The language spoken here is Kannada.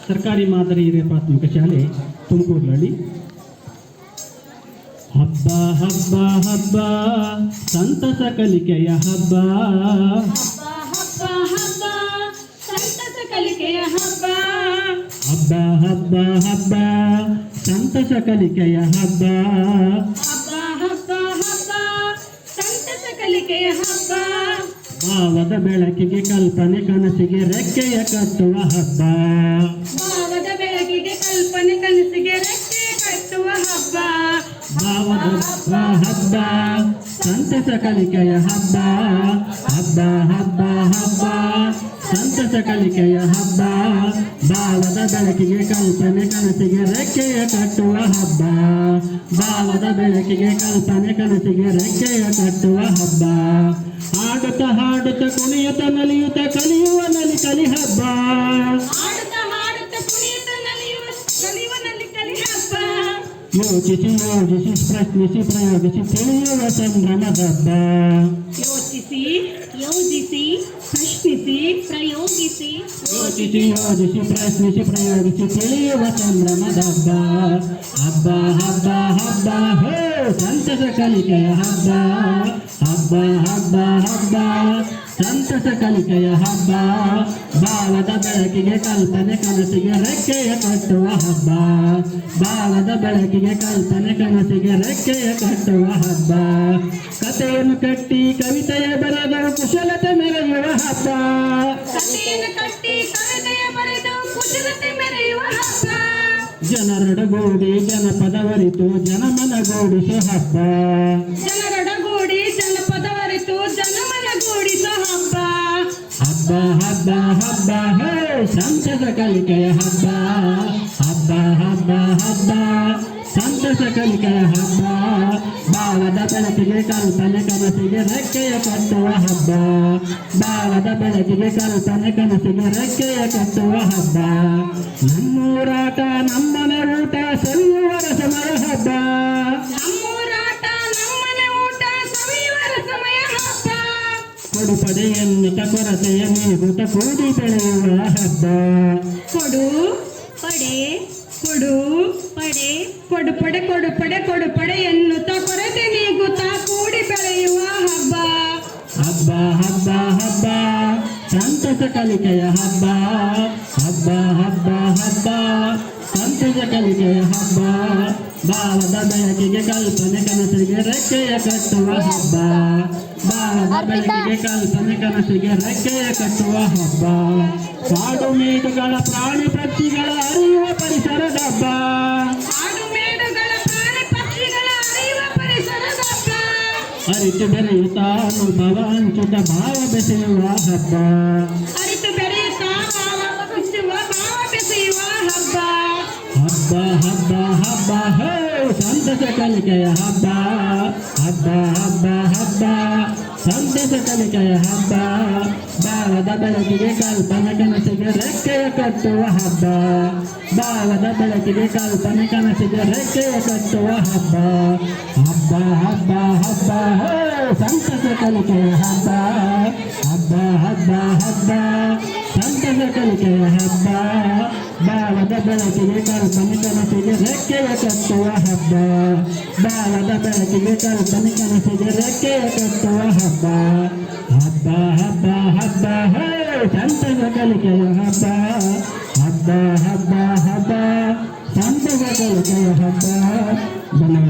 ಸರ್ಕಾರಿ ಮಾದರಿ ಹಿರಿಯ ಪ್ರಾಥಮಿಕ ಶಾಲೆ ತುಮಕೂರಿನಲ್ಲಿ. ಹಬ್ಬ ಹಬ್ಬ ಹಬ್ಬ ಸಂತಸ ಕಲಿಕೆಯ ಹಬ್ಬ, ಹಬ್ಬ ಹಬ್ಬ ಸಂತಸ ಕಲಿಕೆಯ ಹಬ್ಬ, ಹಬ್ಬ ಹಬ್ಬ ಹಬ್ಬ ಸಂತಸ ಕಲಿಕೆಯ ಹಬ್ಬ, ಹಬ್ಬ ಹಬ್ಬ ಹಬ್ಬ ಸಂತಸ ಕಲಿಕೆಯ ಹಬ್ಬ, ಭಾವದ ಬೆಳಕಿಗೆ ಕಲ್ಪನೆ ಕನಸಿಗೆ ರೆಕ್ಕೆಯ ಕಟ್ಟುವ ಹಬ್ಬ, ಭಾವದ ಬೆಳಕಿಗೆ ಕಲ್ಪನೆ ಕನಸಿಗೆ ರೆಕ್ಕೆ ಕಟ್ಟುವ ಹಬ್ಬ, ಭಾವದ ಹಬ್ಬ ಹಬ್ಬ ಸಂತಸ ಕಲಿಕೆಯ ಹಬ್ಬ, ಹಬ್ಬ ಹಬ್ಬ ಹಬ್ಬ ಸಂತಸ ಕಲಿಕೆಯ ಹಬ್ಬ, ಭಾವದ ಬೆಳಕಿಗೆ ಕಲ್ಪನೆ ಕನಸಿಗೆ ರೆಕ್ಕೆಯ ಕಟ್ಟುವ ಹಬ್ಬ, ಭಾವದ ಬೆಳಕಿಗೆ ಕಲ್ಪನೆ ಕನಸಿಗೆ ರೆಕ್ಕೆಯ ಕಟ್ಟುವ ಹಬ್ಬ, ಹಾಡುತ್ತ ಹಾಡುತ್ತ ಕುಣಿಯುತ್ತ ನಲಿಯುತ್ತ ಕಲಿಯುವ ನಲಿ ಕಲಿ ಹಬ್ಬ, ಹಾಡುತ್ತ ಹಾಡುತ್ತ ಕುಣಿಯುತ್ತ ಕಲಿಯುವ ನಲಿ ಕಲಿ ಹಬ್ಬ, ಯೋಚಿಸಿ ಯೋಜಿಸಿ ಪ್ರಶ್ನಿಸಿ ಪ್ರಯೋಗಿಸಿ ತಿಳಿಯುವ ಸಂಭ್ರಮದ ಹಬ್ಬ, ಯೋಚಿಸಿ ಯೋಜಿಸಿ ಪ್ರಶ್ನಿಸಿ ಪ್ರಯೋಗಿಸಿ, ಯೋಚಿಸಿ ಯೋಜಿಸಿ ಪ್ರಶ್ನಿಸಿ ಪ್ರಯೋಗಿಸಿ ತಿಳಿಯುವ ಸಂಭ್ರಮದ ಹಬ್ಬ, ಹಬ್ಬ ಹಬ್ಬ ಹಬ್ಬ ಹೋ ಸಂತಸ ಕಲಿಕೆಯ ಹಬ್ಬ, ಹಬ್ಬ ಹಬ್ಬ ಹಬ್ಬ ಸಂತಸ ಕಲಿಕೆಯ ಹಬ್ಬ, ಭಾವದ ಬೆಳಕಿಗೆ ಕಲ್ಪನೆ ಕನಸಿಗೆ ರೆಕ್ಕೆಯ ಕಟ್ಟುವ ಹಬ್ಬ, ಭಾವದ ಬೆಳಕಿಗೆ ಕಲ್ಪನೆ ಕನಸಿಗೆ ರೆಕ್ಕೆಯ ಕಟ್ಟುವ ಹಬ್ಬ, ಕಥೆಯನ್ನು ಕಟ್ಟಿ ಕವಿತೆಯ ಬರೆದು ಕುಶಲತೆ ಮೆರೆಯುವ ಹಬ್ಬ, ಕಥೆಯನ್ನು ಕಟ್ಟಿ ಕವಿತೆಯ ಬರೆದು ಕುಶಲತೆ ಮೆರೆಯುವ ಹಬ್ಬ, ಜನರೊಡಗೂಡಿ ಜನಪದವರಿತು ಜನಮನಗೂಡಿಸೋ ಹಬ್ಬ, ಜನರೊಡಗೂಡಿ ಜನಪದವರಿತು ಜನಮನಗೂಡಿಸೋ ಹಬ್ಬ, ಹಬ್ಬ ಹಬ್ಬ ಹಬ್ಬ ಹೋ ಸಂತಸ ಕಲಿಕೆಯ ಹಬ್ಬ, ಹಬ್ಬ ಹಬ್ಬ ಹಬ್ಬ ಸಂತಸ ಕಲಿಕೆಯ ಹಬ್ಬ, ಭಾವದ ಬೆಳಕಿಗೆ ಕಲ್ಪನೆ ಕನಸಿಗೆ ರೆಕ್ಕೆಯ ಕಟ್ಟುವ ಹಬ್ಬ, ಭಾವದ ಬೆಳಕಿಗೆ ಕಲ್ಪನೆ ಕನಸಿಗೆ ರೆಕ್ಕೆಯ ಕಟ್ಟುವ ಹಬ್ಬ, ನಮ್ಮೂರಾಟ ನಮ್ಮನೆ ಊಟ ಸವಿಯುವ ರಸಮಯ ಹಬ್ಬ, ನಮ್ಮೂರಾಟ ನಮ್ಮನೆ ಊಟ ಸವಿಯುವ ರಸಮಯ ಹಬ್ಬ, ಕೊಡುಪಡೆ ಎನ್ನುತ್ತ ಕೊರತೆಯ ನೀಗುತ್ತ ಕೂಡಿ ಬೆಳೆಯುವ ಹಬ್ಬ, ಕೊಡು ಪಡೆ ಕೊಡು ಪಡೆ ಕೊಡು ಪಡೆ ಕೊಡು ಪಡೆ ಕೊಡು ಪಡೆ ಎನ್ನುತ್ತ ಕೊರತೆ ನೀಗುತ್ತಾ ಕೂಡಿ ಬೆಳೆಯುವ ಹಬ್ಬ, ಹಬ್ಬ ಹಬ್ಬ ಹಬ್ಬ ಸಂತಸ ಕಲಿಕೆಯ ಹಬ್ಬ, ಹಬ್ಬ ಹಬ್ಬ ಹಬ್ಬ ಸಂತಸ ಕಲಿಕೆಯ ಹಬ್ಬ, ಭಾವದ ಬೆಳಕಿಗೆ ಕಲ್ಪನೆ ಕನಸಿಗೆ ರೆಕ್ಕೆಯ ಕಟ್ಟುವ ಹಬ್ಬ, ಭಾವದ ಬೆಳಕಿಗೆ ಕಲ್ಪನೆ ಕನಸಿಗೆ ರೆಕ್ಕೆಯ ಕಟ್ಟುವ ಹಬ್ಬ, ಕಾಡು ಮೇಡುಗಳ ಪ್ರಾಣಿ ಪಕ್ಷಿಗಳ ಅರಿಯುವ ಪರಿಸರದ ಹಬ್ಬ, ಕಾಡು ಮೇಡುಗಳ ಪ್ರಾಣಿ ಪಕ್ಷಿಗಳ ಅರಿಯುವ ಪರಿಸರದ ಹಬ್ಬ, ಅರಿತು ಬೆರೆಯುತ್ತಾ ಅನುಭವ ಹಂಚುತ್ತ ಭಾವ ಬೆಸೆಯುವ ಹಬ್ಬ, ಅರಿತು ಬೆರೆಯುತ್ತಾ ಭಾವ ಬೆಸೆಯುವ ಹಬ್ಬ, ಹಬ್ಬ ಹಬ್ಬ ಹಬ್ಬ ಹೋ ಸಂತಸ ಕಲಿಕೆಯ ಹಬ್ಬ, ಹಬ್ಬ ಹಬ್ಬ ಹಬ್ಬ ಸಂತಸ ಕಲಿಕೆಯ ಹಬ್ಬ, ಭಾವದ ಬೆಳಕಿಗೆ ಕಲ್ಪನೆ ಕನಸಿಗೆ ರೆಕ್ಕೆಯ ಕಟ್ಟುವ ಹಬ್ಬ, ಭಾವದ ಬೆಳಕಿಗೆ ಕಲ್ಪನೆ ಕನಸಿಗೆ ರೆಕ್ಕೆಯ ಕಟ್ಟುವ ಹಬ್ಬ, ಹಬ್ಬ ಹಬ್ಬ ಹಬ್ಬ ಹೋ ಸಂತಸ ಕಲಿಕೆಯ ಹಬ್ಬ, ಹಬ್ಬ ಹಬ್ಬ ಹಬ್ಬ ಸಂತಸ ಕಲಿಕೆಯ ಹಬ್ಬ, ಭಾವದ ಬೆಳಕಿಗೆ ಕಲ್ಪನೆ ಕನಸಿಗೆ ರೆಕ್ಕೆಯ ಕಟ್ಟುವ ಹಬ್ಬ, ಭಾವದ ಬೆಳಕಿಗೆ ಕಲ್ಪನೆ ಕನಸಿಗೆ ರೆಕ್ಕೆಯ ಕಟ್ಟುವ ಹಬ್ಬ, ಹಬ್ಬ ಹಬ್ಬ ಹಬ್ಬ ಹೋ ಸಂತಸ ಕಲಿಕೆಯ ಹಬ್ಬ, ಹಬ್ಬ ಹಬ್ಬ ಹಬ್ಬ ಸಂತಸ ಕಲಿಕೆಯ ಹಬ್ಬ. ಧನ್ಯವಾದ.